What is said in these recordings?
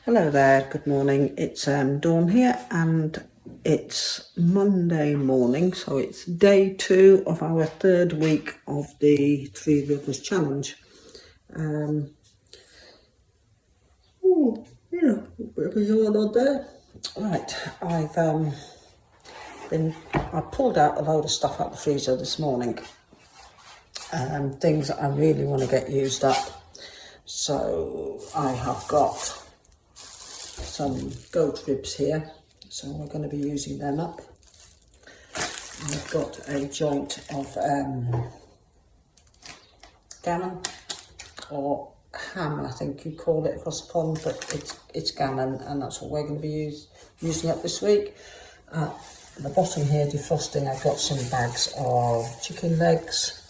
Hello there, good morning. It's Dawn here and it's Monday morning, so it's day 2 of our 3rd week of the Three Rivers Challenge. A bit of a yawn on there. Right, I pulled out a load of stuff out of the freezer this morning. Things that I really want to get used up. So I have got some goat ribs here, so we're going to be using them up. I've got a joint of gammon, or ham I think you call it across the pond, but it's gammon, and that's what we're going to be using up this week. At the bottom here, defrosting, I've got some bags of chicken legs,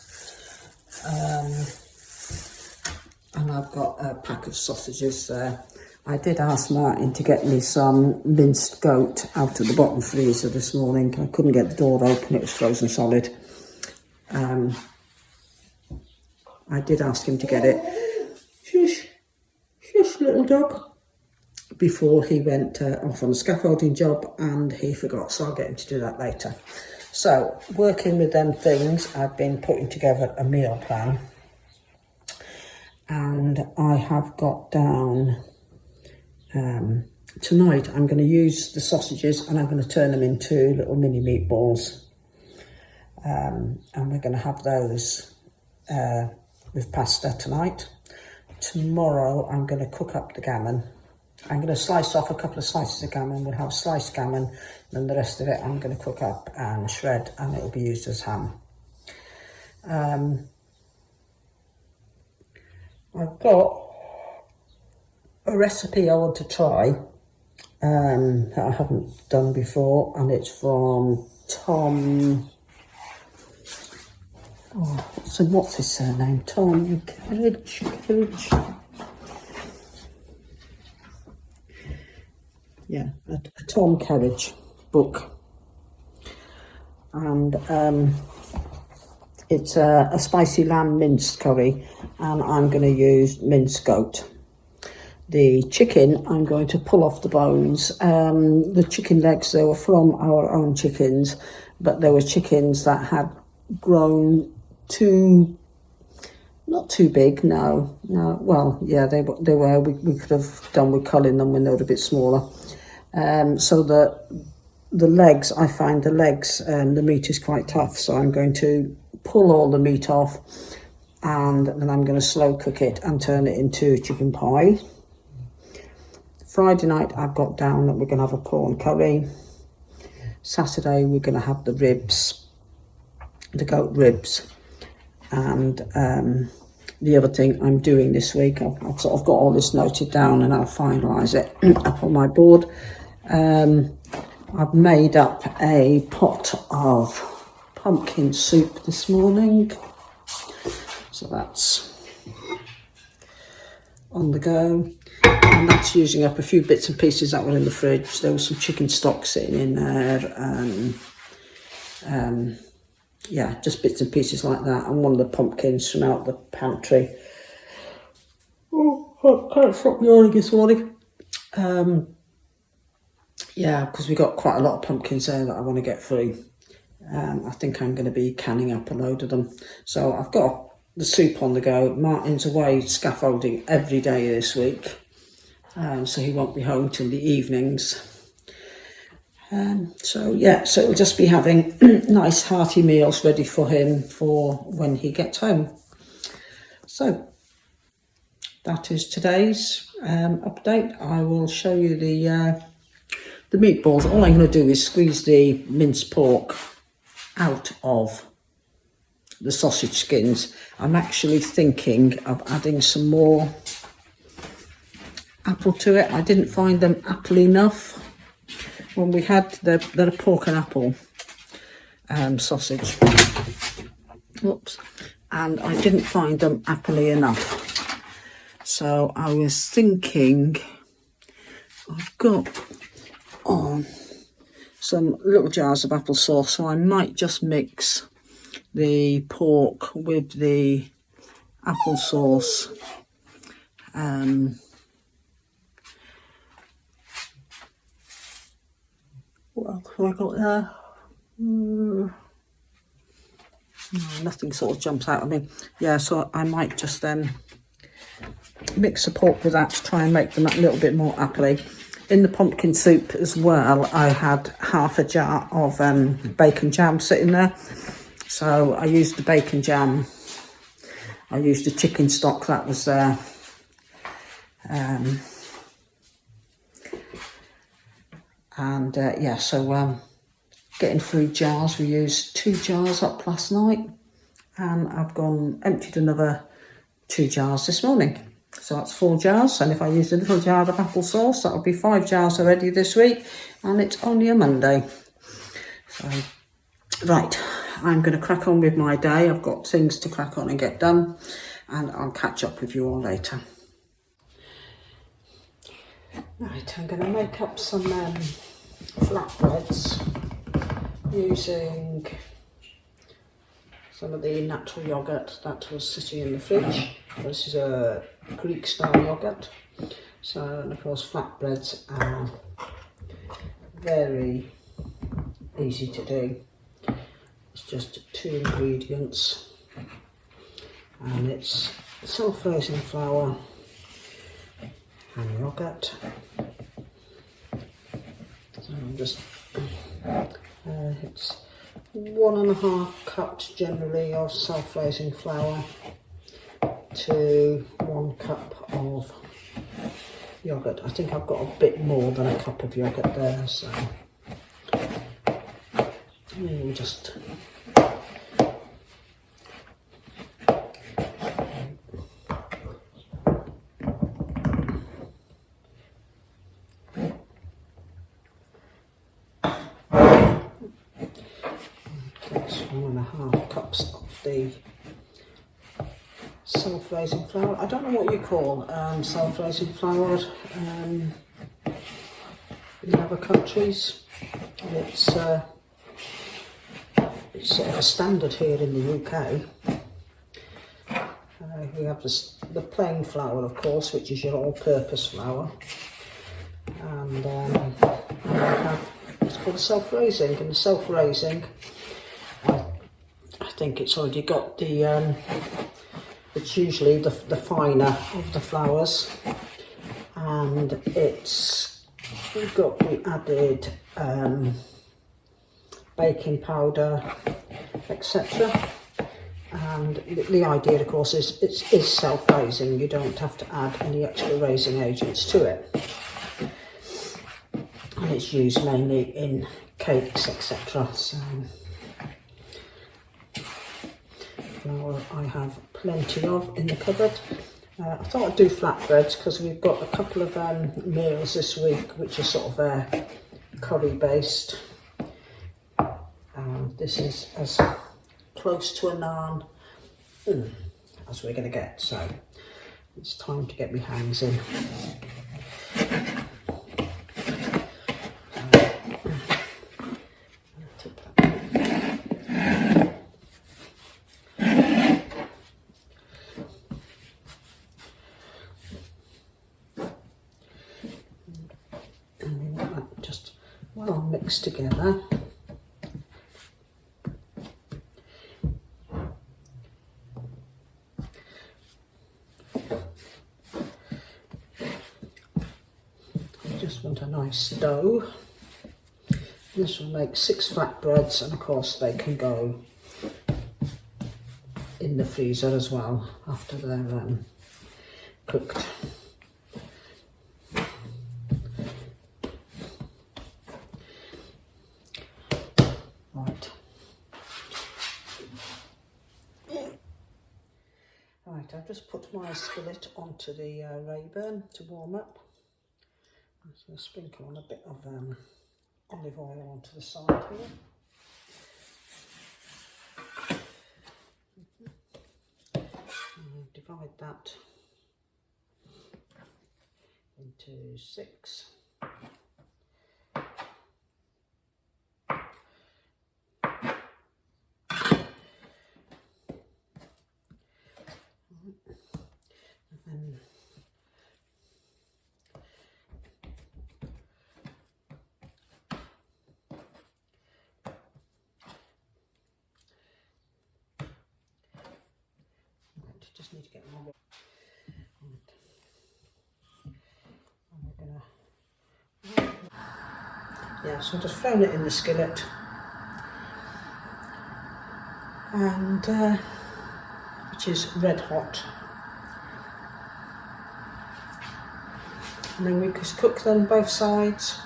and I've got a pack of sausages there. I did ask Martin to get me some minced goat out of the bottom freezer this morning. I couldn't get the door open, it was frozen solid. I did ask him to get it. Shush, shush little dog. Before he went off on a scaffolding job and he forgot, so I'll get him to do that later. So, working with them things, I've been putting together a meal plan. And I have got down... tonight I'm going to use the sausages and I'm going to turn them into little mini meatballs, and we're going to have those with pasta tonight. Tomorrow I'm going to cook up the gammon. I'm going to slice off a couple of slices of gammon. We'll have sliced gammon, and then the rest of it I'm going to cook up and shred, and it will be used as ham. I've got a recipe I want to try that I haven't done before, and it's from Tom. What's his surname? Tom Carriage. Yeah, a Tom Carriage book, and it's a spicy lamb minced curry, and I'm going to use minced goat. The chicken, I'm going to pull off the bones. The chicken legs, they were from our own chickens, but there were chickens that had grown not too big, no, well, yeah, they were, we could have done with culling them when they were a bit smaller. So the legs, I find the legs, the meat is quite tough, so I'm going to pull all the meat off, and then I'm going to slow cook it and turn it into chicken pie. Friday night I've got down that we're going to have a prawn curry. Saturday we're going to have the ribs, the goat ribs, and the other thing I'm doing this week, I've sort of got all this noted down and I'll finalise it up on my board. I've made up a pot of pumpkin soup this morning, so that's on the go. And that's using up a few bits and pieces that were in the fridge. There was some chicken stock sitting in there, and yeah, just bits and pieces like that. And one of the pumpkins from out the pantry. Oh, I can't stop yawning this morning. Yeah, because we got quite a lot of pumpkins there that I want to get through. I think I'm going to be canning up a load of them. So I've got the soup on the go. Martin's away scaffolding every day this week. So he won't be home till the evenings. So it'll just be having nice hearty meals ready for him for when he gets home. So that is today's update. I will show you the meatballs. All I'm going to do is squeeze the minced pork out of the sausage skins. I'm actually thinking of adding some more apple to it. I didn't find them apple enough when we had the pork and apple sausage. Whoops. And I didn't find them appley enough. So I was thinking, I've got on some little jars of applesauce, so I might just mix the pork with the applesauce What else have I got there? No, nothing sort of jumps out at me. Yeah, so I might just mix the pork with that to try and make them a little bit more appley. In the pumpkin soup as well, I had half a jar of bacon jam sitting there. So I used the bacon jam. I used the chicken stock that was there. Yeah, so getting through jars. We used 2 jars up last night, and I've emptied another 2 jars this morning. So that's 4 jars, and if I use a little jar of applesauce, that'll be 5 jars already this week, and it's only a Monday. So, right, I'm going to crack on with my day. I've got things to crack on and get done, and I'll catch up with you all later. Right, I'm going to make up some flatbreads using some of the natural yoghurt that was sitting in the fridge. This is a Greek style yoghurt. So, and of course, flatbreads are very easy to do. It's just 2 ingredients, and it's self-raising flour and yoghurt. So I'm just it's 1.5 cups generally of self-raising flour to 1 cup of yoghurt. I think I've got a bit more than a cup of yoghurt there, so we'll just that's 1.5 cups of the self-raising flour. I don't know what you call self-raising flour in other countries. It's sort of a standard here in the UK. We have the plain flour, of course, which is your all-purpose flour, and we have what's called self-raising. And the self-raising, I think it's already got the it's usually the finer of the flours, and it's got the added baking powder, etc. And the idea, of course, is it's self-raising. You don't have to add any extra raising agents to it, and it's used mainly in cakes, etc. So flour I have plenty of in the cupboard. I thought I'd do flatbreads because we've got a couple of meals this week which are sort of curry based. This is as close to a naan as we're going to get, so it's time to get my hands in. And we want that just well mixed together. Just want a nice dough. This will make 6 flatbreads, and of course they can go in the freezer as well after they're cooked. Right, I've just put my skillet onto the Rayburn to warm up. I'm just going to sprinkle on a bit of olive oil onto the side here. And divide that into 6. just need to get them all. And we're gonna, yeah, so I've just thrown it in the skillet, and which is red hot. And then we just cook them both sides,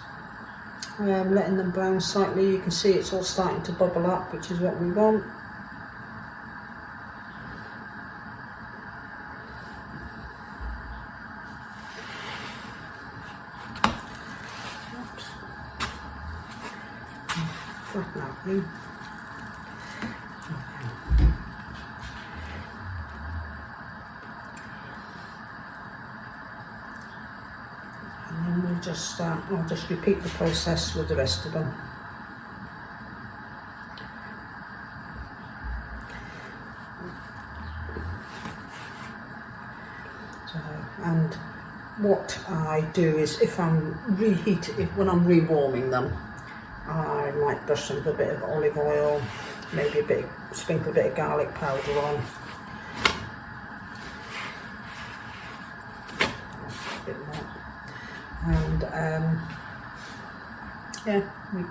letting them brown slightly. You can see it's all starting to bubble up, which is what we want. Oops. Flatten out you. I'll just repeat the process with the rest of them. So, and what I do is, if I'm when I'm rewarming them, I might brush them with a bit of olive oil, maybe sprinkle a bit of garlic powder on. A bit more. And yeah, we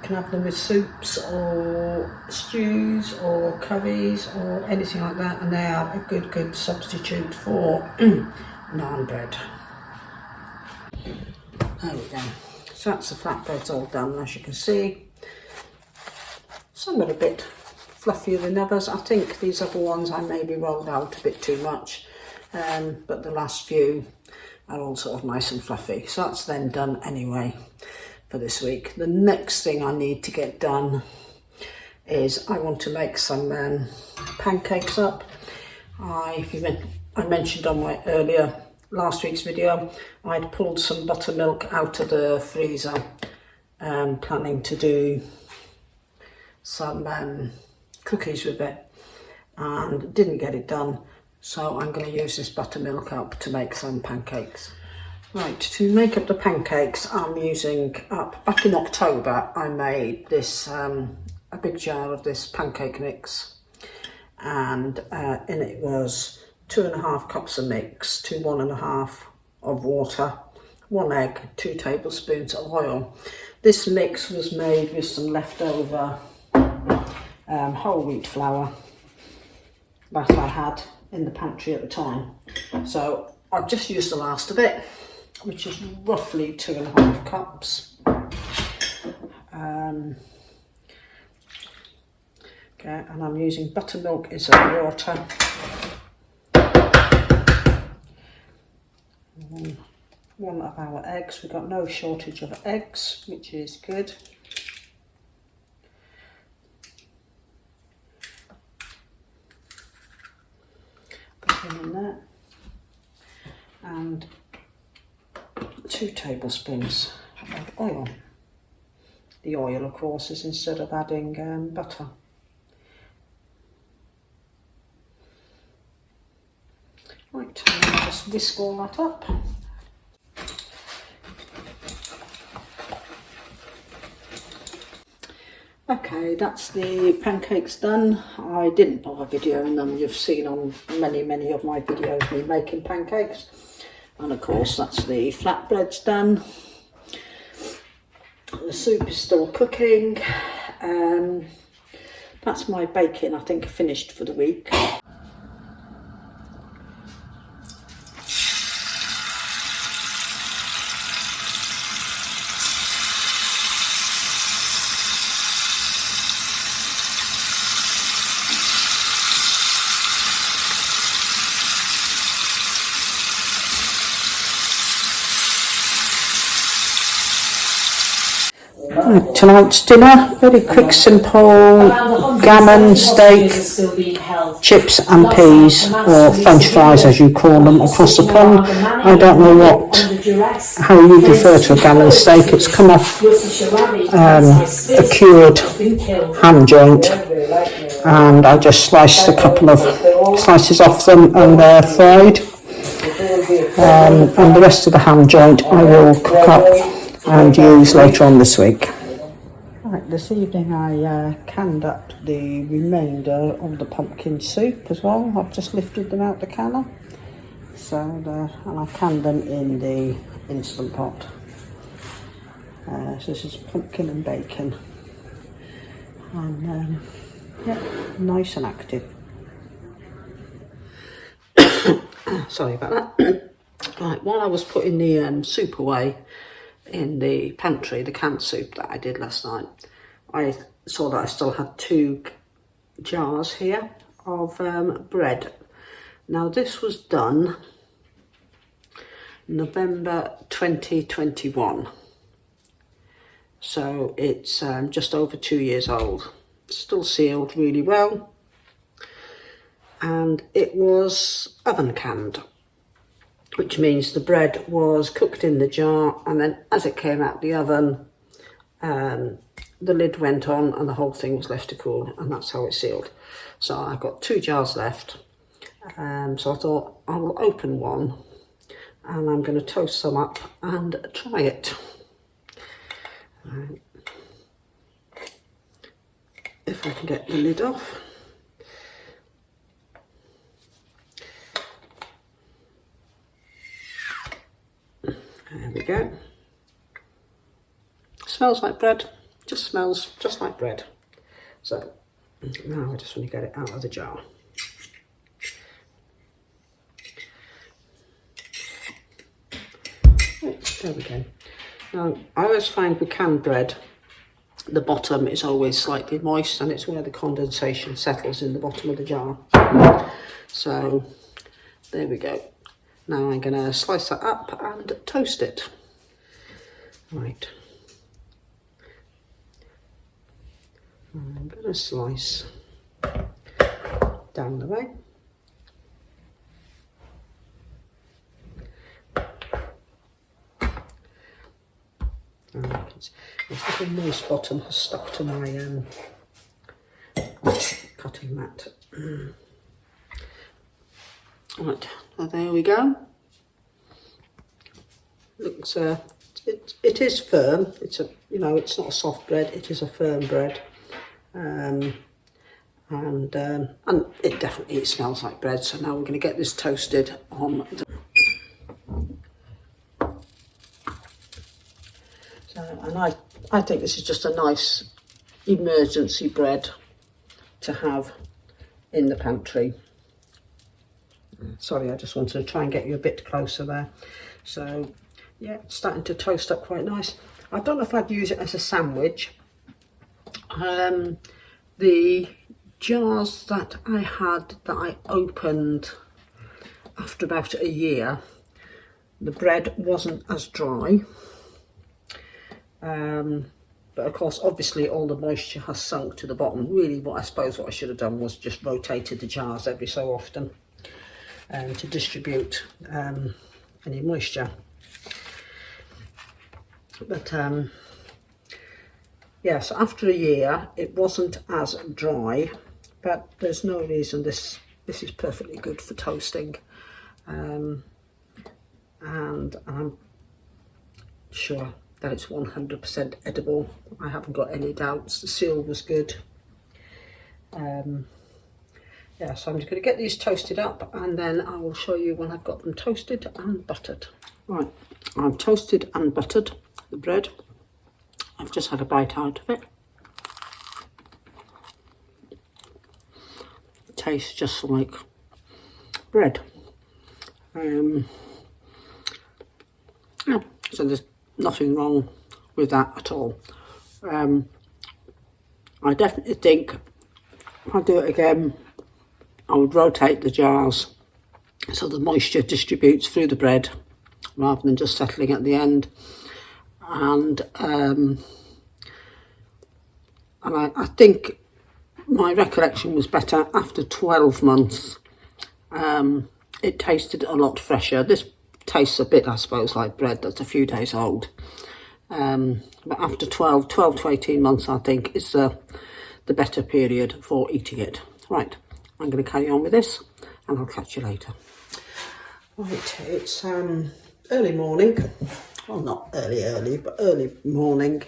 can have them with soups or stews or curries or anything like that, and they are a good substitute for naan bread. There we go. So that's the flatbreads all done, as you can see. Some are a bit fluffier than others. I think these other ones I maybe rolled out a bit too much, but the last few are all sort of nice and fluffy. So that's then done anyway for this week. The next thing I need to get done is I want to make some pancakes up. I mentioned on my last week's video, I'd pulled some buttermilk out of the freezer, planning to do some cookies with it, and didn't get it done. So I'm going to use this buttermilk up to make some pancakes. Right, to make up the pancakes, I'm using up, back in October, I made this, a big jar of this pancake mix, and in it was 2.5 cups of mix to 1.5 of water, 1 egg, 2 tablespoons of oil. This mix was made with some leftover whole wheat flour that I had in the pantry at the time. So I've just used the last of it, which is roughly 2.5 cups. Okay, and I'm using buttermilk instead of water. And one of our eggs. We've got no shortage of eggs, which is good. In there, and 2 tablespoons of oil. The oil, of course, is instead of adding butter. Right, I'll just whisk all that up. Okay, that's the pancakes done. I didn't bother videoing them. You've seen on many of my videos me making pancakes. And of course that's the flatbreads done. The soup is still cooking. That's my baking, I think, finished for the week. Tonight's dinner, very quick, simple gammon, steak, chips and peas, or French fries as you call them, across the pond. I don't know how you refer to a gammon steak. It's come off a cured ham joint, and I just sliced a couple of slices off them and they're fried. And the rest of the ham joint I will cook up and use later on this week. Right, this evening I canned up the remainder of the pumpkin soup as well. I've just lifted them out the canner. So, and I canned them in the Instant Pot. So this is pumpkin and bacon. And yeah, nice and active. Sorry about that. Right, while I was putting the soup away in the pantry, the canned soup that I did last night, I saw that I still had 2 jars here of bread. Now this was done November 2021, so it's just over 2 years old. Still sealed really well, and it was oven canned, which means the bread was cooked in the jar, and then as it came out the oven, the lid went on and the whole thing was left to cool, and that's how it's sealed. So I've got 2 jars left, so I thought I will open one and I'm going to toast some up and try it. Right. If I can get the lid off. There we go. Smells like bread, just smells just like bread. So now I just want to get it out of the jar. Right, there we go. Now I always find with canned bread, the bottom is always slightly moist, and it's where the condensation settles in the bottom of the jar. So there we go. Now I'm going to slice that up and toast it. Right. I'm going to slice down the way. This little moist bottom has stuck to my cutting mat. Right, so there we go. Looks it is firm. It's it's not a soft bread. It is a firm bread, and it definitely smells like bread. So now we're going to get this toasted on the. So, and I think this is just a nice emergency bread to have in the pantry. Sorry, I just wanted to try and get you a bit closer there. So yeah, it's starting to toast up quite nice. I don't know if I'd use it as a sandwich. The jars that I had that I opened after about a year, the bread wasn't as dry. But of course, obviously all the moisture has sunk to the bottom. Really, what I should have done was just rotated the jars every so often to distribute any moisture. But yeah, so after a year it wasn't as dry, but there's no reason this is perfectly good for toasting, and I'm sure that it's 100% edible. I haven't got any doubts. The seal was good. Yeah, so I'm just going to get these toasted up, and then I will show you when I've got them toasted and buttered. Right, I've toasted and buttered the bread. I've just had a bite out of it. It tastes just like bread. Yeah, so there's nothing wrong with that at all. I definitely think if I do it again, I would rotate the jars so the moisture distributes through the bread rather than just settling at the end. And I think my recollection was better after 12 months. It tasted a lot fresher. This tastes a bit, I suppose, like bread that's a few days old. But after 12 to 18 months, I think is the better period for eating it. Right, I'm going to carry on with this and I'll catch you later. Right, it's early morning. Well, not early, but early morning.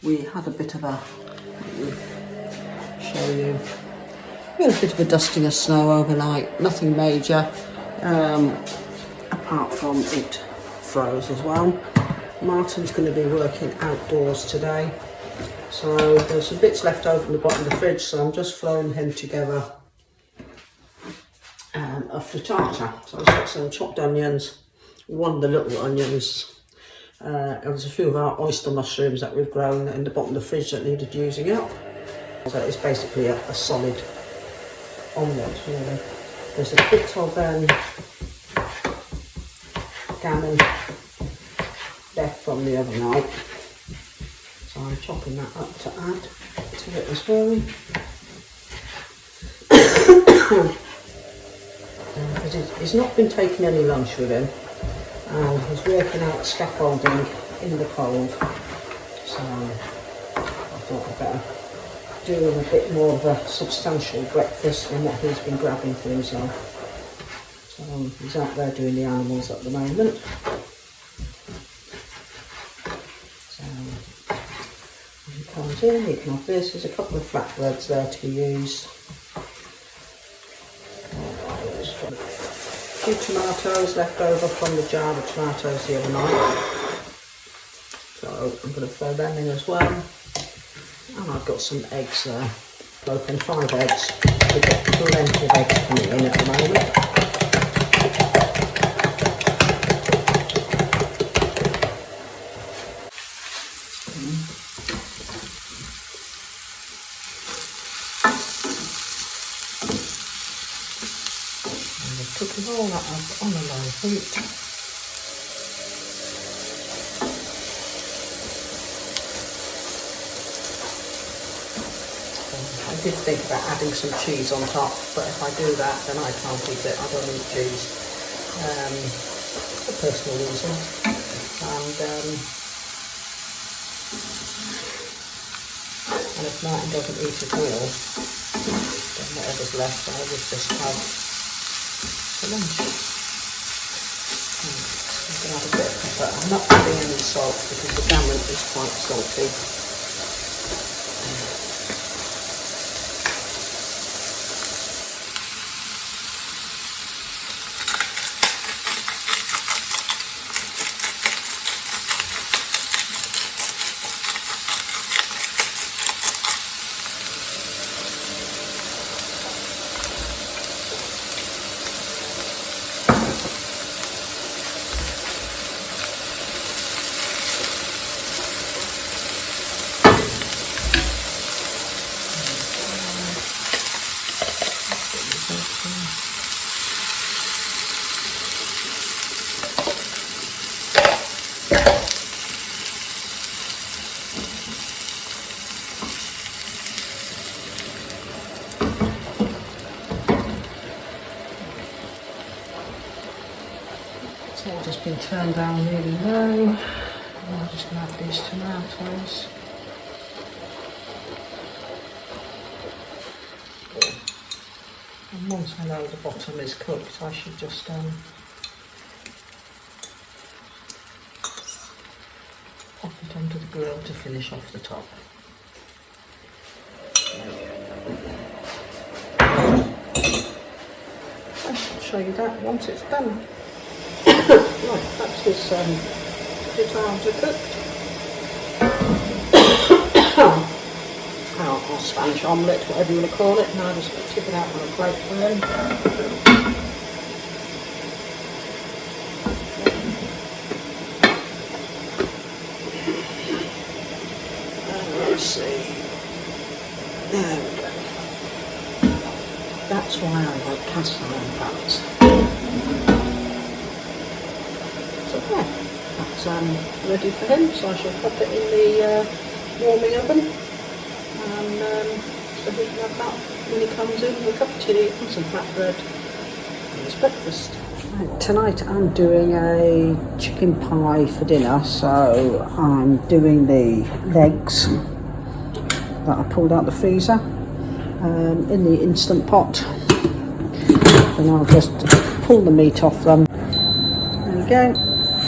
we had a bit of a, show you, we had a bit of a dusting of snow overnight, nothing major, apart from it froze as well. Martin's going to be working outdoors today, so there's some bits left over in the bottom of the fridge, so I'm just throwing him together a frittata. So I've got some chopped onions, one of the little onions, there's a few of our oyster mushrooms that we've grown in the bottom of the fridge that needed using up. So it's basically a solid omelette really. There's a bit of gammon left from the other night, so I'm chopping that up to add to it as well. He's not been taking any lunch with him, and he's working out scaffolding in the cold, so I thought I'd better do him a bit more of a substantial breakfast than what he's been grabbing for himself. So he's out there doing the animals at the moment. So when he comes in, he can have this. There's a couple of flatbreads there to be used. A few tomatoes left over from the jar of tomatoes the other night, so I'm going to throw them in as well. And I've got some eggs there. I've opened 5 eggs. We've got plenty of eggs coming in at the moment. Cooking all that up on a low heat. I did think about adding some cheese on top, but if I do that then I can't eat it. I don't eat cheese for personal reasons. And if Martin doesn't eat it all, then whatever's left I would just have for lunch. I'm going to add a bit of pepper. I'm not adding any salt because the gammon is quite salty. It's all just been turned down really low. I'm just going to add these tomatoes. And once I know the bottom is cooked, I should just pop it onto the grill to finish off the top. I shall show you that once it's done. Right, that's his frittata cooked. Or Spanish omelette, whatever you want to call it. Now I'm just going to tip it out on a plate for him. Let's see. There we go. That's why I like cast iron pans. So yeah, that's ready for him. So I shall pop it in the warming oven. So he can have that when he comes in with a cup of tea and some flatbread and his breakfast. Right, tonight I'm doing a chicken pie for dinner, so I'm doing the legs that I pulled out the freezer in the Instant Pot. And I'll just pull the meat off them. There we go.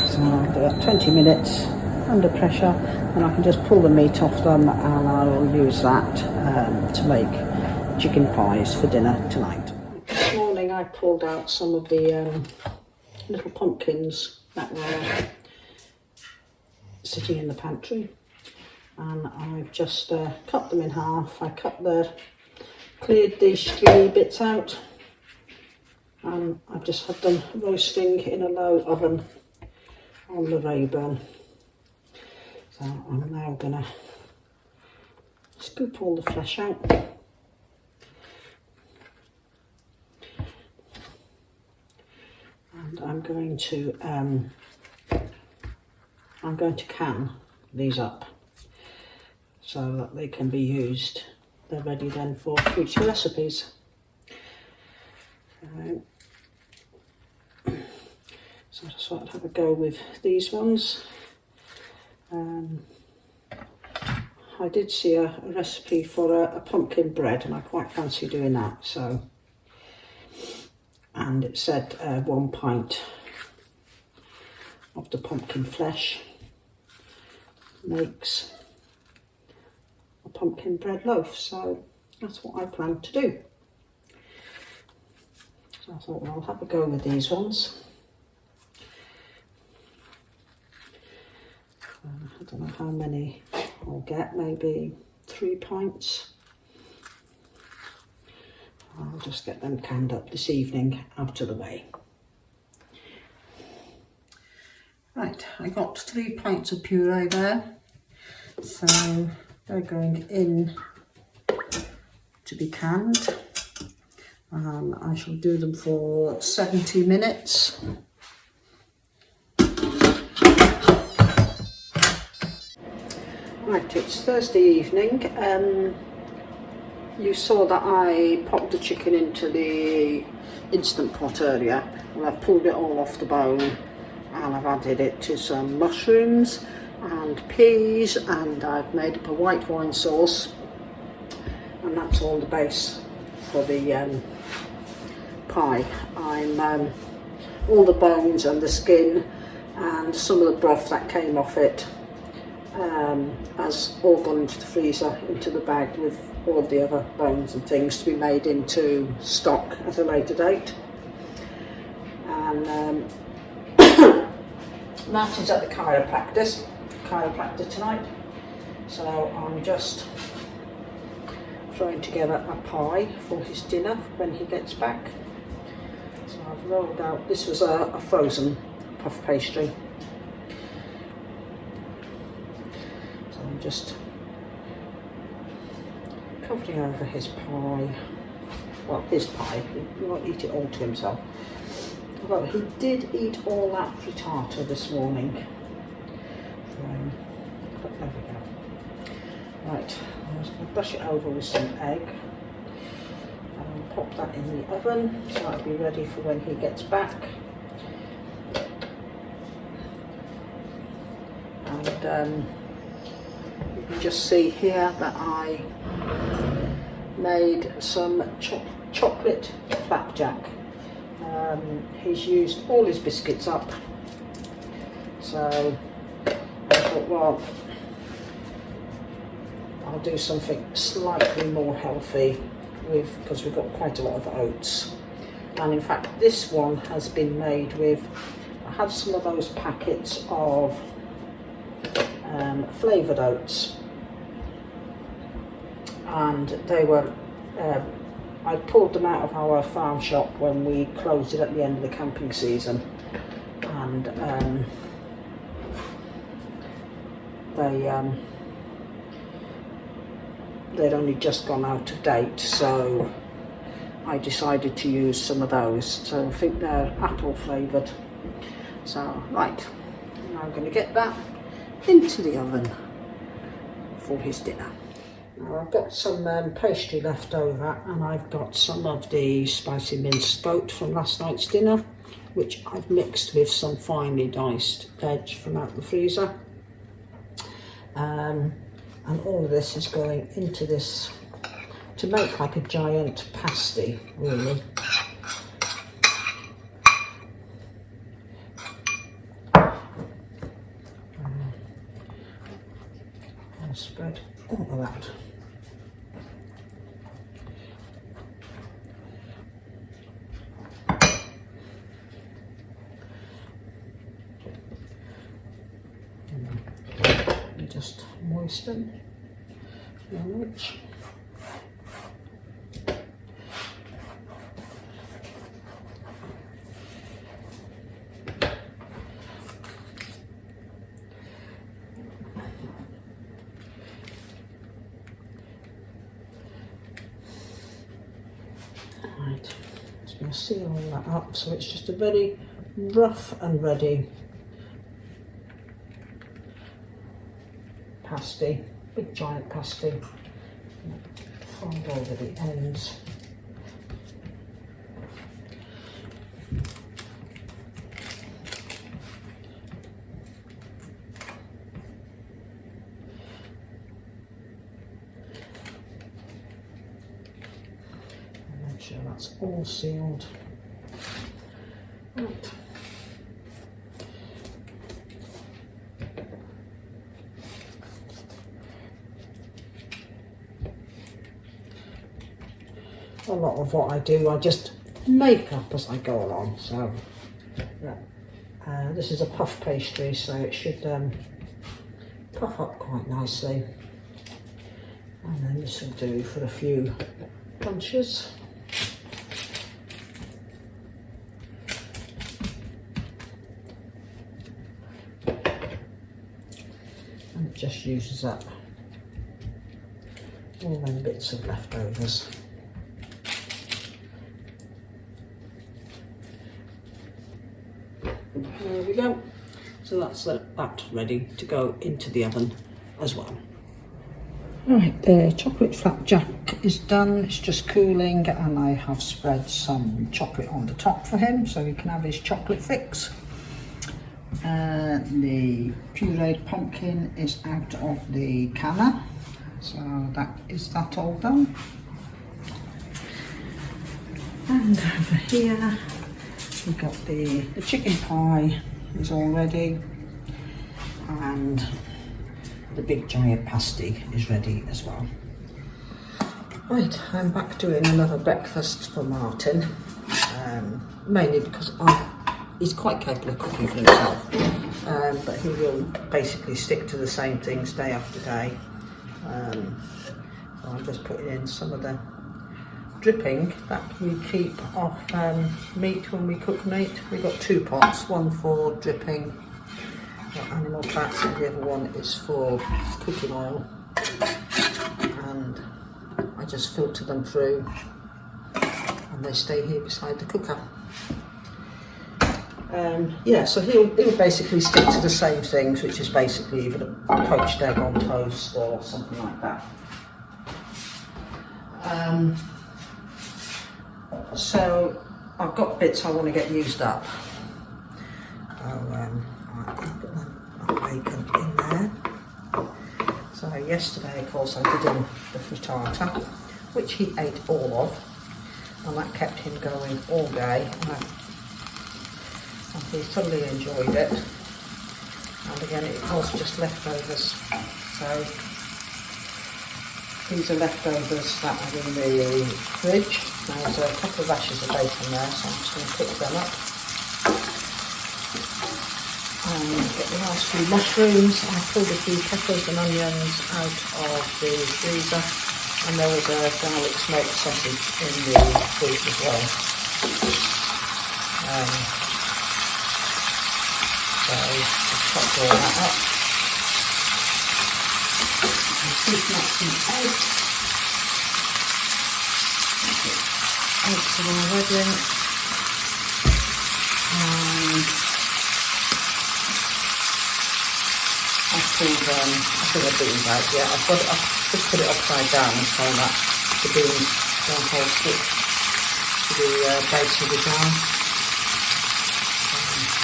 So I'll do that 20 minutes under pressure, and I can just pull the meat off them, and I will use that to make chicken pies for dinner tonight. This morning I pulled out some of the little pumpkins that were sitting in the pantry, and I've just cut them in half. I cleared these stringy bits out, and I've just had them roasting in a low oven on the Rayburn. So I'm now gonna scoop all the flesh out. And I'm going to can these up so that they can be used. They're ready then for future recipes. So I just thought I'd have a go with these ones. I did see a recipe for a pumpkin bread, and I quite fancy doing that. So, and it said 1 pint of the pumpkin flesh makes a pumpkin bread loaf. So that's what I plan to do. So I thought, well, I'll have a go with these ones. I don't know how many I'll get, maybe 3 pints. I'll just get them canned up this evening out of the way. Right, I got 3 pints of puree there, so they're going in to be canned. I shall do them for 70 minutes. Right, it's Thursday evening. You saw that I popped the chicken into the Instant Pot earlier, and I've pulled it all off the bone, and I've added it to some mushrooms and peas, and I've made up a white wine sauce, and that's all the base for the pie. I'm all the bones and the skin and some of the broth that came off it has all gone into the freezer, into the bag with all the other bones and things to be made into stock at a later date. And Martin's at the chiropractor tonight, so I'm just throwing together a pie for his dinner when he gets back. So I've rolled out, this was a frozen puff pastry. So I'm just covering over his pie. Well, his pie, he won't eat it all to himself. Although he did eat all that frittata this morning. But there we go. Right, I'm just going to brush it over with some egg. And pop that in the oven so that'll be ready for when he gets back. And you can just see here that I made some chocolate flapjack. He's used all his biscuits up, so I thought, well, I'll do something slightly more healthy because we've got quite a lot of oats. And in fact, this one has been made with, I had some of those packets of flavoured oats, and they were I pulled them out of our farm shop when we closed it at the end of the camping season, and they'd only just gone out of date, so I decided to use some of those. So I think they're apple flavoured. So right, now I'm going to get that into the oven for his dinner. Now I've got some pastry left over, and I've got some of the spicy minced goat from last night's dinner, which I've mixed with some finely diced veg from out the freezer. And all of this is going into this to make like a giant pasty, really. spread all of that. And just moisten your edge. Right, just going to seal all that up so it's just a very rough and ready pasty, big giant pasty. Fold over the ends. Make sure that's all sealed. Right. A lot of what I do, I just make up as I go along. So this is a puff pastry, so it should puff up quite nicely. And then this will do for a few bunches. And it just uses up all them bits of leftovers. There we go. So that's that ready to go into the oven as well. Right, the chocolate flapjack is done. It's just cooling, and I have spread some chocolate on the top for him so he can have his chocolate fix. The pureed pumpkin is out of the canner, so that is that all done. And over here we've got the chicken pie is all ready, and the big giant pasty is ready as well. Right, I'm back doing another breakfast for Martin, mainly because he's quite capable of cooking for himself, but he will basically stick to the same things day after day. So I'm just putting in some of the dripping that we keep off meat when we cook meat. We've got two pots, one for dripping animal fats and the other one is for cooking oil, and I just filter them through and they stay here beside the cooker. Yeah, so he'll basically stick to the same things, which is basically either a poached egg on toast or something like that. So I've got bits I want to get used up. I'll put that bacon in there. So yesterday, of course, I did him the frittata, which he ate all of, and that kept him going all day. And he thoroughly enjoyed it. And again, it was just leftovers. So these are leftovers that are in the fridge. There's a couple of rashers of bacon there, so I'm just going to cook them up. And get the last few mushrooms. I pulled a few peppers and onions out of the freezer, and there was a garlic smoked sausage in the fridge as well. So I've chopped all that up. And sweeten up some eggs. Eggs are all ready. And I've pulled the beans out. Yeah, I've just put it upside down so that the beans don't all stick to the base of the jar.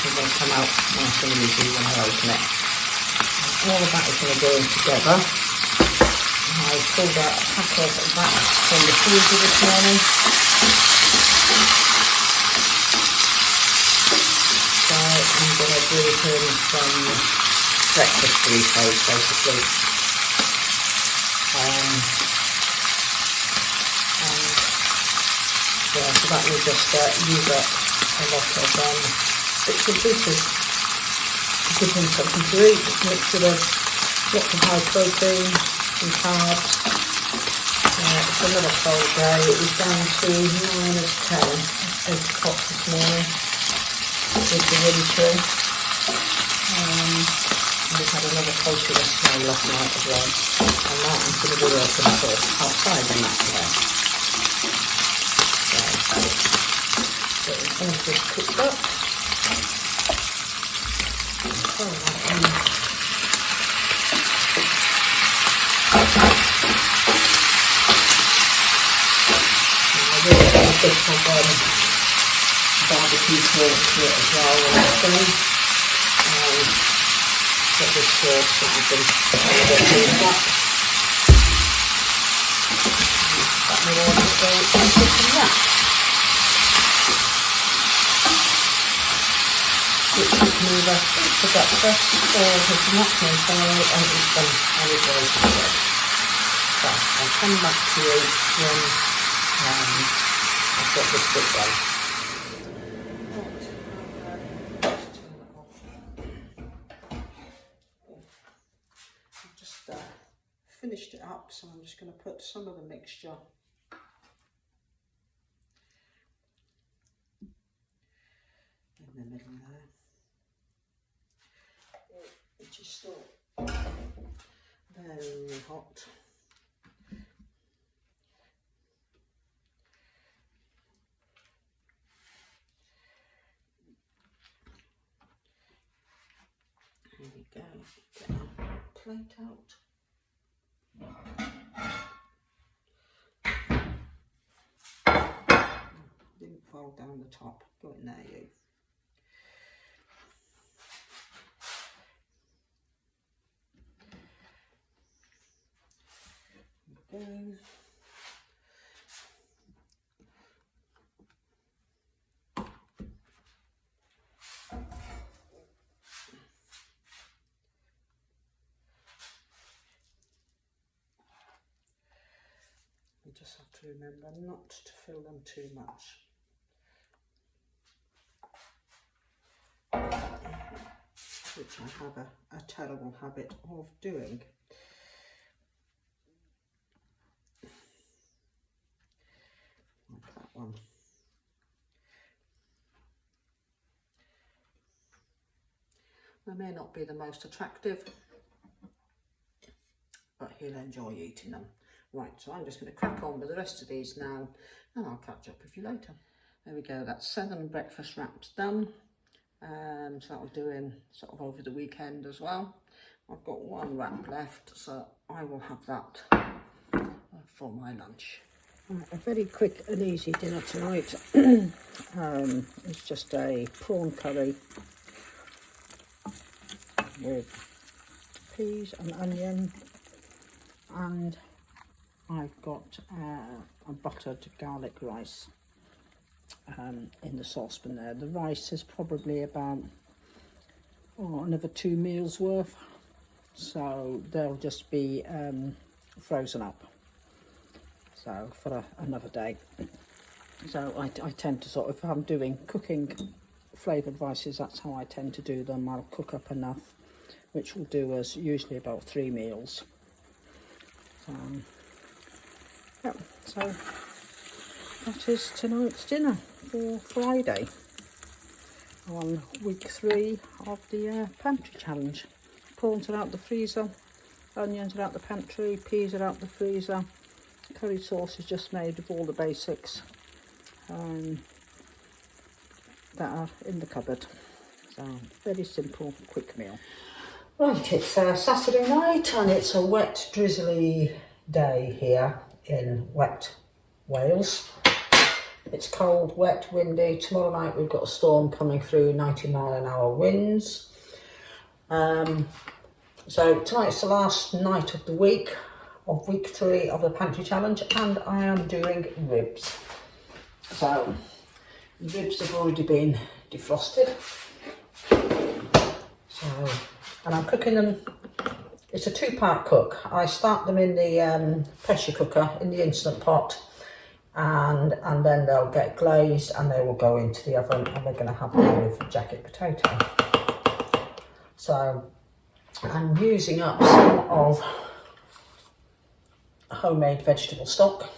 They'll come out nice and easy when I open it. And all of that is going to go in together. I pulled out a pack of that from the freezer this morning. So I'm going to do him some breakfast burritos basically. Yeah, so that will just use up a lot of bits and pieces. Give them something to eat, mixture of lots of high protein and carbs. It's another cold day. It was down to -10, 8 o'clock this morning with the wind chill. We've had another culture of snow last night as well, and that is going to be working for us outside in that way. So once this cooked up, I really got a bit of barbecue sauce to it as well when it's done. Got this sauce that we can use that. That will all go into that. Which you can either eat for breakfast or you can wrap in foil and eat them on a roast bread. So I'll come back to you when I've got this bit done. Finished it up, so I'm just going to put some of the mixture in the middle there, which is still very hot. There we go, get our plate out. Didn't fall down the top. Go in there, you. Okay. You just have to remember not to fill them too much. Which I have a terrible habit of doing. Like that one. They may not be the most attractive, but he'll enjoy eating them. Right, so I'm just going to crack on with the rest of these now, and I'll catch up with you later. There we go, that's 7 breakfast wraps done. So that was doing sort of over the weekend as well. I've got 1 wrap left, so I will have that for my lunch. A very quick and easy dinner tonight. It's just a prawn curry with peas and onion, and I've got a buttered garlic rice in the saucepan there. The rice is probably about another 2 meals worth, so they'll just be frozen up, so for another day. So I tend to sort of, if I'm doing cooking flavoured rices, that's how I tend to do them. I'll cook up enough, which will do us usually about 3 meals. Yeah, so that is tonight's dinner for Friday on week 3 of the pantry challenge. Prawns are out the freezer, onions are out the pantry, peas are out the freezer, curry sauce is just made with all the basics that are in the cupboard. So very simple, quick meal. Right, it's Saturday night and it's a wet, drizzly day here in wet Wales. It's cold, wet, windy. Tomorrow night we've got a storm coming through, 90-mile-an-hour winds. So tonight's the last night of the week, of week 3 of the pantry challenge, and I am doing ribs. So the ribs have already been defrosted. So, and I'm cooking them it's a 2-part cook. I start them in the pressure cooker, in the Instant Pot, and then they'll get glazed and they will go into the oven, and we're going to have them with jacket potato. So I'm using up some of homemade vegetable stock.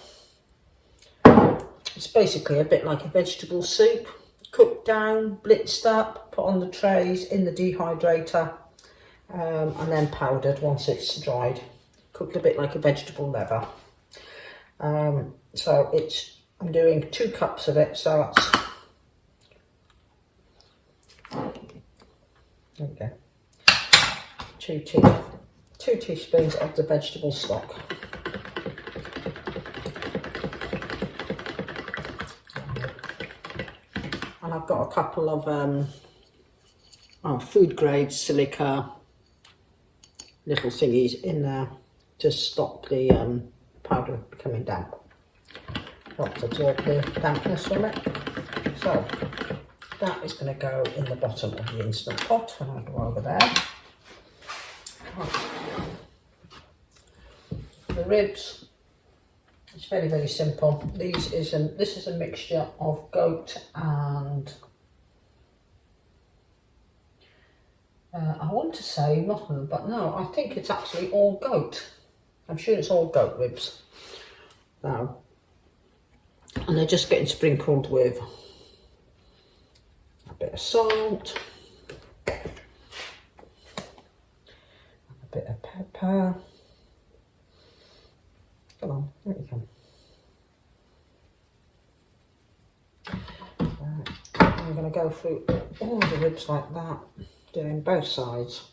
It's basically a bit like a vegetable soup, cooked down, blitzed up, put on the trays in the dehydrator, and then powdered once it's dried. Cooked a bit like a vegetable liver. So I'm doing 2 cups of it, so that's, there we go, 2 teaspoons of the vegetable stock. And I've got a couple of food grade silica little thingies in there to stop the powder becoming damp. Helps absorb the dampness from it. So that is going to go in the bottom of the Instant Pot, and I'll go over there. The ribs, it's very, very simple. This is a mixture of goat and I want to say mutton, but no, I think it's actually all goat. I'm sure it's all goat ribs now. And they're just getting sprinkled with a bit of salt, a bit of pepper. Come on, there you go. I'm going to go through all the ribs like that, doing both sides,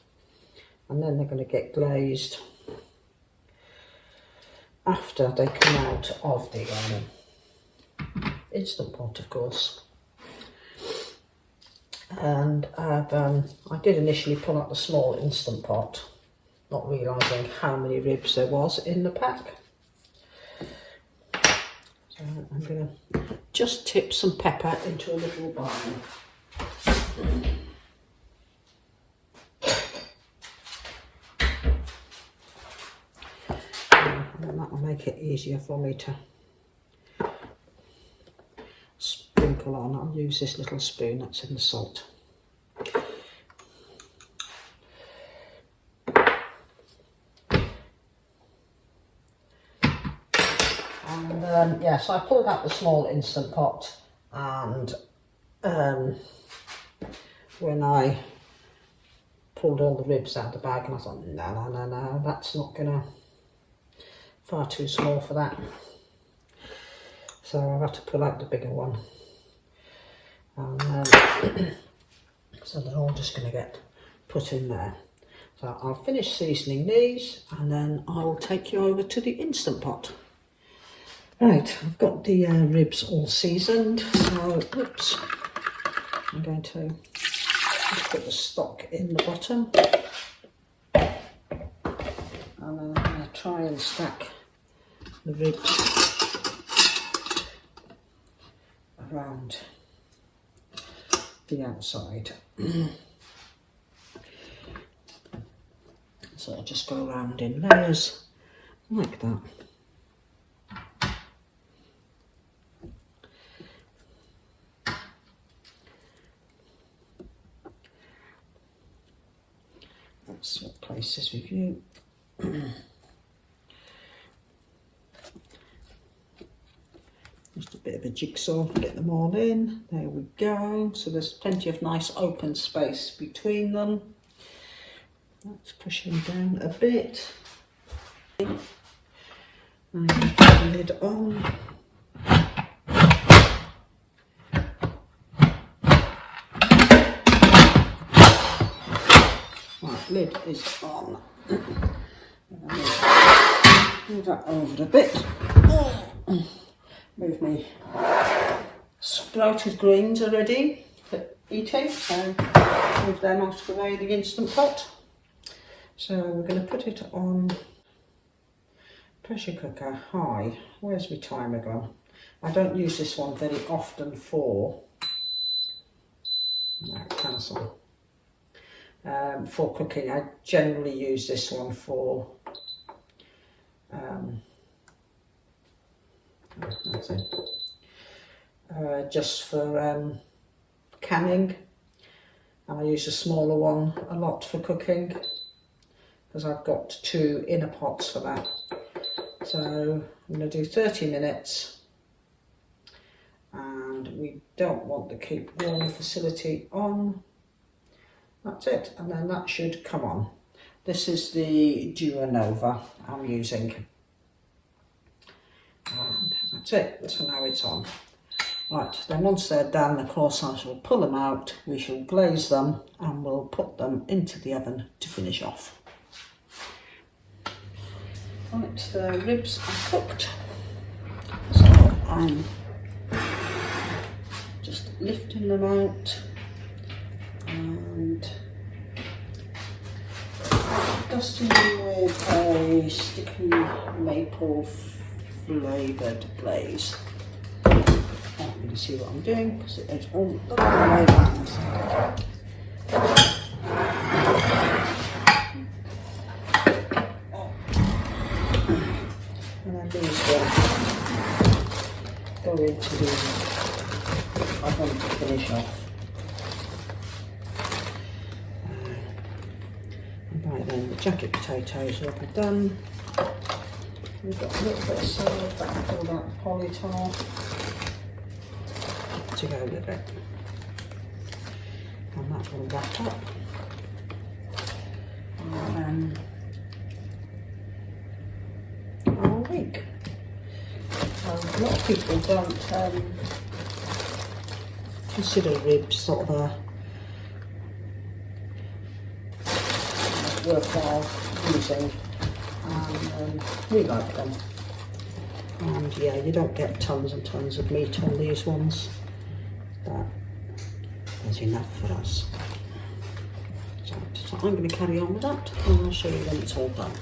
and then they're going to get glazed after they come out of the Instant Pot, of course. And I did initially pull out the small Instant Pot, not realising how many ribs there was in the pack. So I'm going to just tip some pepper into a little bowl. And that will make it easier for me to sprinkle on. I'll use this little spoon that's in the salt. And yeah, so I pulled out the small Instant Pot, and when I pulled all the ribs out of the bag, and I thought, no, that's not gonna, far too small for that. So I've had to pull out the bigger one. And so they're all just gonna get put in there. So I'll finish seasoning these, and then I'll take you over to the Instant Pot. Right, I've got the ribs all seasoned, so oops, I'm going to just put the stock in the bottom, and then I'm going to try and stack the ribs around the outside. So I'll just go around in layers like that. Let's swap places with you. Just a bit of a jigsaw to get them all in. There we go. So there's plenty of nice open space between them. Let's push them down a bit. And put the lid on. Right, lid is on. Move that over a bit. Move me sprouted greens already for eating, so move them out of the way of the Instant Pot. So we're going to put it on pressure cooker high. Where's my timer gone? I don't use this one very often for, no, cancel. for cooking. I generally use this one for that's it. Just for canning, and I use a smaller one a lot for cooking because I've got 2 inner pots for that. So I'm going to do 30 minutes, and we don't want the keep warm facility on. That's it, and then that should come on. This is the Duo Nova I'm using. And that's it, so now it's on. Right, then once they're done, of course, I shall pull them out, we shall glaze them, and we'll put them into the oven to finish off. Right, the ribs are cooked, so I'm just lifting them out and dusting them with a sticky maple flavoured glaze. Can't really see what I'm doing because it's all the way around. And then these will go into the oven to finish off. And right then, the jacket potatoes will be done. We've got a little bit of salad that I pulled out of polytar to go with it, and that will wrap up. And our week. A lot of people don't consider ribs sort of a worthwhile using, and we like them. And yeah, you don't get tons and tons of meat on these ones, but there's enough for us. So I'm going to carry on with that, and I'll show you when it's all done.